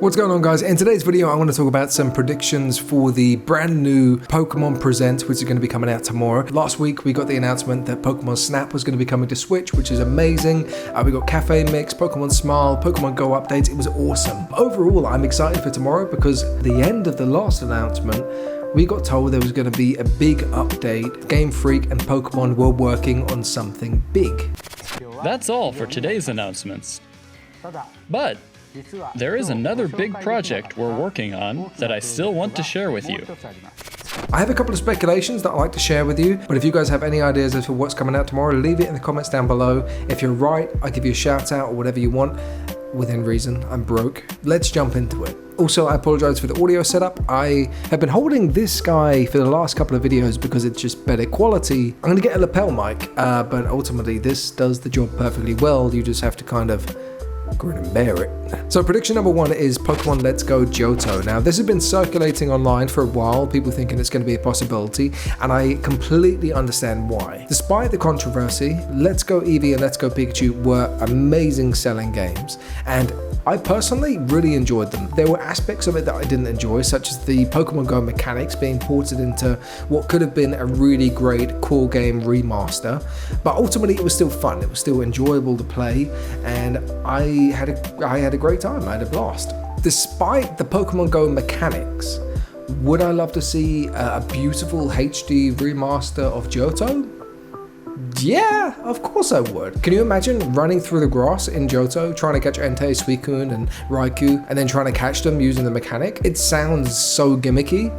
What's going on, guys? In today's video I want to talk about some predictions for the brand new Pokémon Presents, which is going to be coming out tomorrow. Last week we got the announcement that Pokémon Snap was going to be coming to Switch, which is amazing. We got Cafe Mix, Pokémon Smile, Pokémon Go updates. It was awesome. Overall, I'm excited for tomorrow because the end of the last announcement, we got told there was going to be a big update. Game Freak and Pokemon were working on something big. That's all for today's announcements. But there is another big project we're working on that I still want to share with you. I have a couple of speculations that I'd like to share with you, but if you guys have any ideas as to what's coming out tomorrow, leave it in the comments down below. If you're right, I'll give you a shout out or whatever you want. Within reason, I'm broke. Let's jump into it. Also, I apologize for the audio setup. I have been holding this guy for the last couple of videos because it's just better quality. I'm gonna get a lapel mic, but ultimately this does the job perfectly well. You just have to kind of grin and bear it. So prediction number one is Pokemon Let's Go Johto. Now this has been circulating online for a while, people thinking it's going to be a possibility, and I completely understand why. Despite the controversy, Let's Go Eevee and Let's Go Pikachu were amazing selling games, and I personally really enjoyed them. There were aspects of it that I didn't enjoy, such as the Pokemon Go mechanics being ported into what could have been a really great core game remaster, but ultimately it was still fun, it was still enjoyable to play, and I had a great time, I had a blast. Despite the Pokemon Go mechanics, would I love to see a beautiful HD remaster of Johto? Yeah, of course I would. Can you imagine running through the grass in Johto, trying to catch Entei, Suicune, and Raikou, and then trying to catch them using the mechanic? It sounds so gimmicky,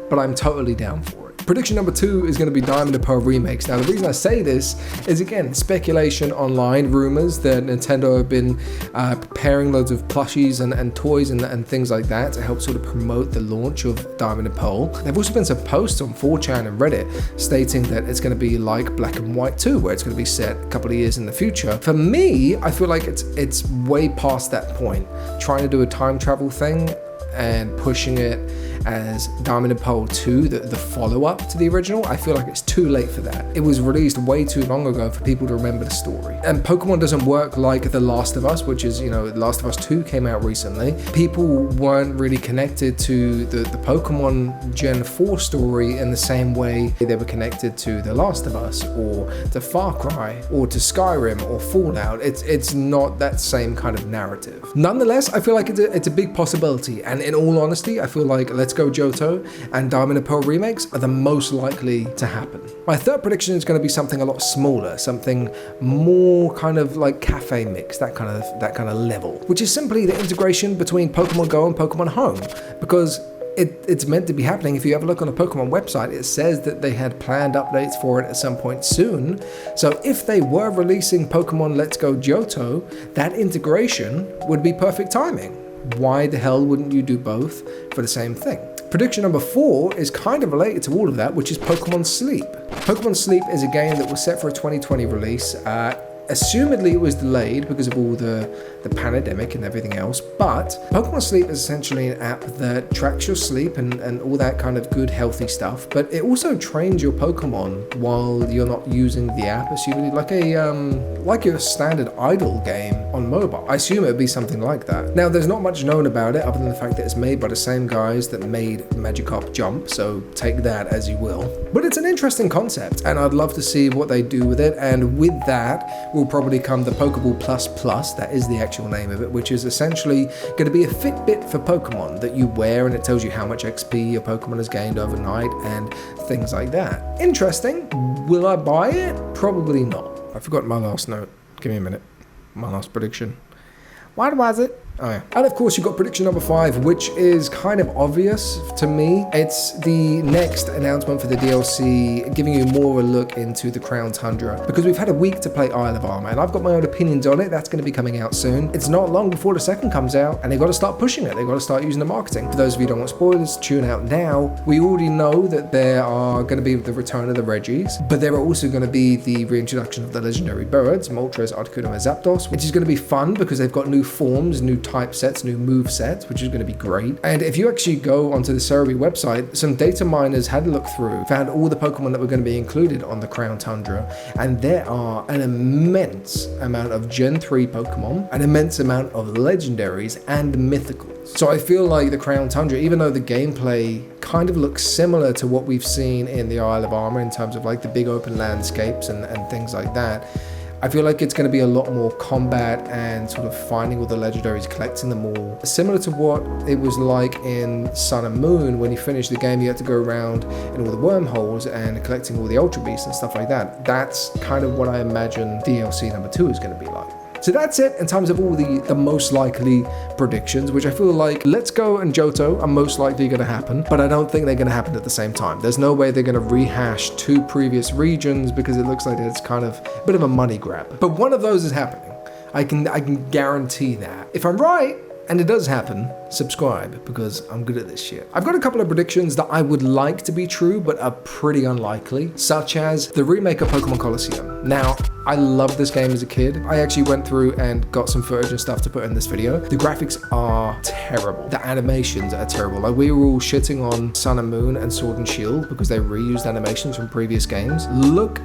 but I'm totally down for it. Prediction number two is going to be Diamond and Pearl remakes. Now the reason I say this is, again, speculation online, rumors that Nintendo have been preparing loads of plushies and toys and things like that to help sort of promote the launch of Diamond and Pearl. There have also been some posts on 4chan and Reddit stating that it's going to be like Black and White 2, where it's going to be set a couple of years in the future. For me, I feel like it's way past that point. Trying to do a time travel thing and pushing it as Diamond and Pearl 2, the follow-up to the original, I feel like it's too late for that. It was released way too long ago for people to remember the story. And Pokemon doesn't work like The Last of Us, which is, The Last of Us 2 came out recently. People weren't really connected to the Pokemon Gen 4 story in the same way they were connected to The Last of Us, or to Far Cry, or to Skyrim, or Fallout. It's not that same kind of narrative. Nonetheless, I feel like it's a big possibility, and in all honesty, I feel like Let's Go Johto and Diamond and Pearl remakes are the most likely to happen. My third prediction is going to be something a lot smaller, something more kind of like Cafe Mix, that kind of level, which is simply the integration between Pokemon Go and Pokemon Home, because it's meant to be happening. If you have a look on the Pokemon website, it says that they had planned updates for it at some point soon. So if they were releasing Pokemon Let's Go Johto, that integration would be perfect timing. Why the hell wouldn't you do both for the same thing? Prediction number four is kind of related to all of that, which is Pokemon Sleep. Pokemon Sleep is a game that was set for a 2020 release. Assumedly it was delayed because of all the pandemic and everything else, but Pokemon Sleep is essentially an app that tracks your sleep and all that kind of good healthy stuff, but it also trains your Pokemon while you're not using the app, assumedly like your standard idle game on mobile. I assume it would be something like that. Now there's not much known about it other than the fact that it's made by the same guys that made Magikarp Jump, so take that as you will. But it's an interesting concept and I'd love to see what they do with it, and with that will probably come the Pokeball Plus, that is the actual name of it, which is essentially going to be a Fitbit for Pokemon that you wear, and it tells you how much XP your Pokemon has gained overnight and things like that. Interesting. Will I buy it? Probably not. I forgot my last note. Give me a minute. My last prediction. What was it? Oh yeah. And of course you've got prediction number 5, which is kind of obvious to me. It's the next announcement for the DLC, giving you more of a look into the Crown Tundra, because we've had a week to play Isle of Armor, and I've got my own opinions on it. That's going to be coming out soon. It's not long before the second comes out, and they've got to start pushing it. They've got to start using the marketing. For those of you who don't want spoilers, tune out now. We already know that there are going to be the return of the Reggies, but there are also going to be the reintroduction of the legendary birds, Moltres, Articuno, and Zapdos, which is going to be fun because they've got new forms, new type sets, new move sets, which is going to be great. And if you actually go onto the Cerebi website, some data miners had a look through, found all the Pokemon that were going to be included on the Crown Tundra, and there are an immense amount of Gen 3 Pokemon, an immense amount of legendaries and mythicals. So I feel like the Crown Tundra, even though the gameplay kind of looks similar to what we've seen in the Isle of Armor in terms of like the big open landscapes and things like that, I feel like it's going to be a lot more combat and sort of finding all the legendaries, collecting them all. Similar to what it was like in Sun and Moon, when you finish the game, you had to go around in all the wormholes and collecting all the Ultra Beasts and stuff like that. That's kind of what I imagine DLC number 2 is going to be like. So that's it in terms of all the most likely predictions, which I feel like Let's Go and Johto are most likely going to happen, but I don't think they're going to happen at the same time. There's no way they're going to rehash 2 previous regions because it looks like it's kind of a bit of a money grab. But one of those is happening. I can guarantee that. If I'm right, and it does happen, subscribe, because I'm good at this shit. I've got a couple of predictions that I would like to be true, but are pretty unlikely, such as the remake of Pokémon Colosseum. Now, I loved this game as a kid. I actually went through and got some footage and stuff to put in this video. The graphics are terrible. The animations are terrible. Like, we were all shitting on Sun and Moon and Sword and Shield because they reused animations from previous games. Look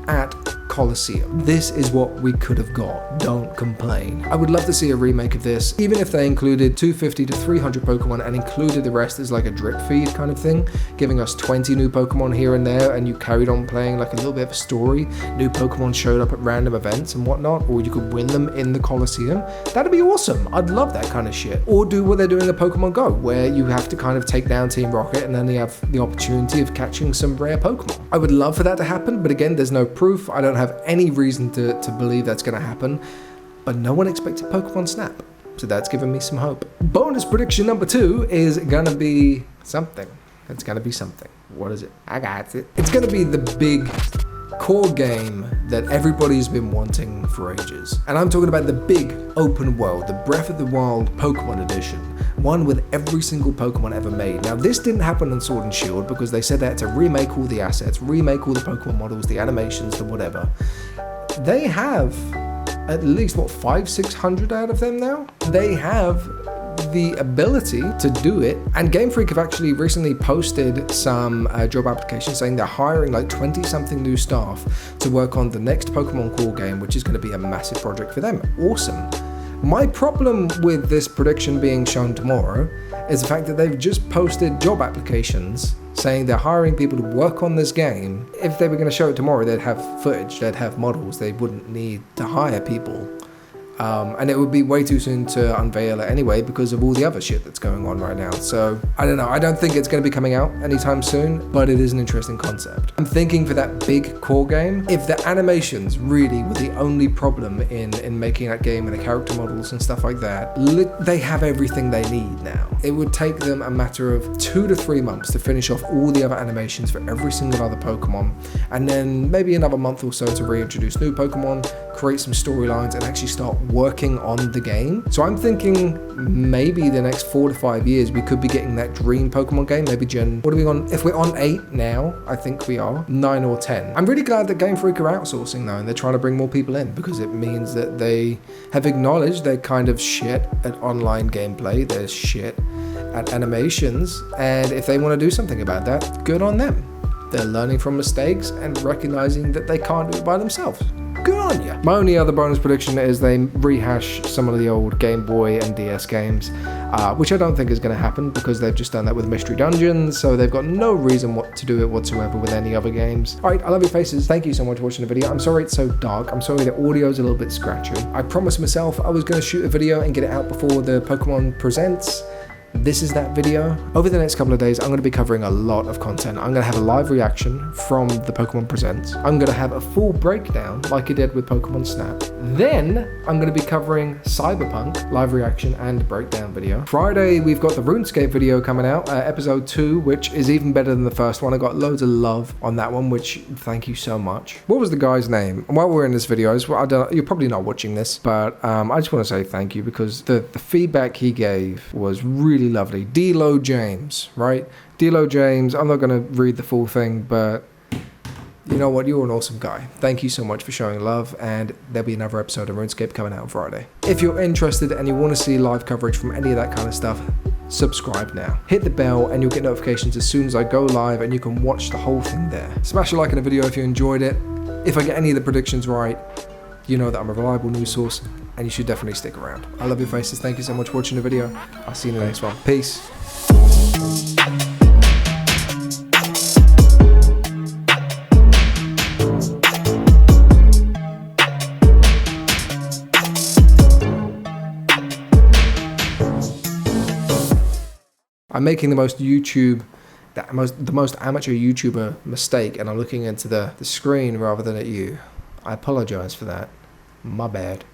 at Colosseum. This is what we could have got. Don't complain. I would love to see a remake of this, even if they included 250 to 300 Pokemon and included the rest as like a drip feed kind of thing, giving us 20 new Pokemon here and there, and you carried on playing like a little bit of a story. New Pokemon showed up at random events and whatnot, or you could win them in the Colosseum. That'd be awesome. I'd love that kind of shit. Or do what they're doing in Pokemon Go, where you have to kind of take down Team Rocket and then you have the opportunity of catching some rare Pokemon. I would love for that to happen, but again, there's no proof. I don't have any reason to believe that's going to happen, but no one expected Pokemon Snap, so that's given me some hope. Bonus prediction number 2 is gonna be something. It's gonna be something. What is it? I got it. It's gonna be the big core game that everybody's been wanting for ages. And I'm talking about the big open world, the Breath of the Wild Pokemon edition, one with every single Pokemon ever made. Now, this didn't happen on Sword and Shield because they said they had to remake all the assets, remake all the Pokemon models, the animations, the whatever. They have at least, 500-600 out of them now? They have the ability to do it, and Game Freak have actually recently posted some job applications saying they're hiring like 20-something new staff to work on the next Pokemon core game, which is going to be a massive project for them. Awesome. My problem with this prediction being shown tomorrow is the fact that they've just posted job applications saying they're hiring people to work on this game. If they were going to show it tomorrow, they'd have footage, they'd have models, they wouldn't need to hire people. And it would be way too soon to unveil it anyway because of all the other shit that's going on right now. So, I don't know. I don't think it's going to be coming out anytime soon, but it is an interesting concept. I'm thinking for that big core game, if the animations really were the only problem in making that game and the character models and stuff like that, they have everything they need now. It would take them a matter of 2 to 3 months to finish off all the other animations for every single other Pokemon, and then maybe another month or so to reintroduce new Pokemon, create some storylines, and actually start working on the game. So I'm thinking maybe the next 4 to 5 years we could be getting that dream Pokemon game, maybe what are we on? If we're on 8 now, I think we are 9 or 10. I'm really glad that Game Freak are outsourcing though, and they're trying to bring more people in, because it means that they have acknowledged they're kind of shit at online gameplay, they're shit at animations, and if they want to do something about that, good on them. They're learning from mistakes and recognizing that they can't do it by themselves. Good on you. My only other bonus prediction is they rehash some of the old Game Boy and DS games, which I don't think is going to happen because they've just done that with Mystery Dungeons, so they've got no reason to do it whatsoever with any other games. Alright, I love your faces. Thank you so much for watching the video. I'm sorry it's so dark. I'm sorry the audio's a little bit scratchy. I promised myself I was going to shoot a video and get it out before the Pokémon Presents. This is that video. Over the next couple of days, I'm going to be covering a lot of content. I'm going to have a live reaction from the Pokemon Presents. I'm going to have a full breakdown like I did with Pokemon Snap. Then I'm going to be covering Cyberpunk live reaction and breakdown video. Friday, we've got the Runescape video coming out, episode 2, which is even better than the first one. I got loads of love on that one, which thank you so much. What was the guy's name? And while we're in this video, you're probably not watching this, but I just want to say thank you because the feedback he gave was really lovely. D-Lo James, right? D-Lo James, I'm not going to read the full thing, but You know what? You're an awesome guy. Thank you so much for showing love, and there'll be another episode of RuneScape coming out on Friday. If you're interested and you want to see live coverage from any of that kind of stuff, subscribe now. Hit the bell and you'll get notifications as soon as I go live, and you can watch the whole thing there. Smash a like in the video if you enjoyed it. If I get any of the predictions right, you know that I'm a reliable news source, and you should definitely stick around. I love your faces. Thank you so much for watching the video. I'll see you in the next one. Peace. I'm making the most amateur YouTuber mistake, and I'm looking into the screen rather than at you. I apologize for that. My bad.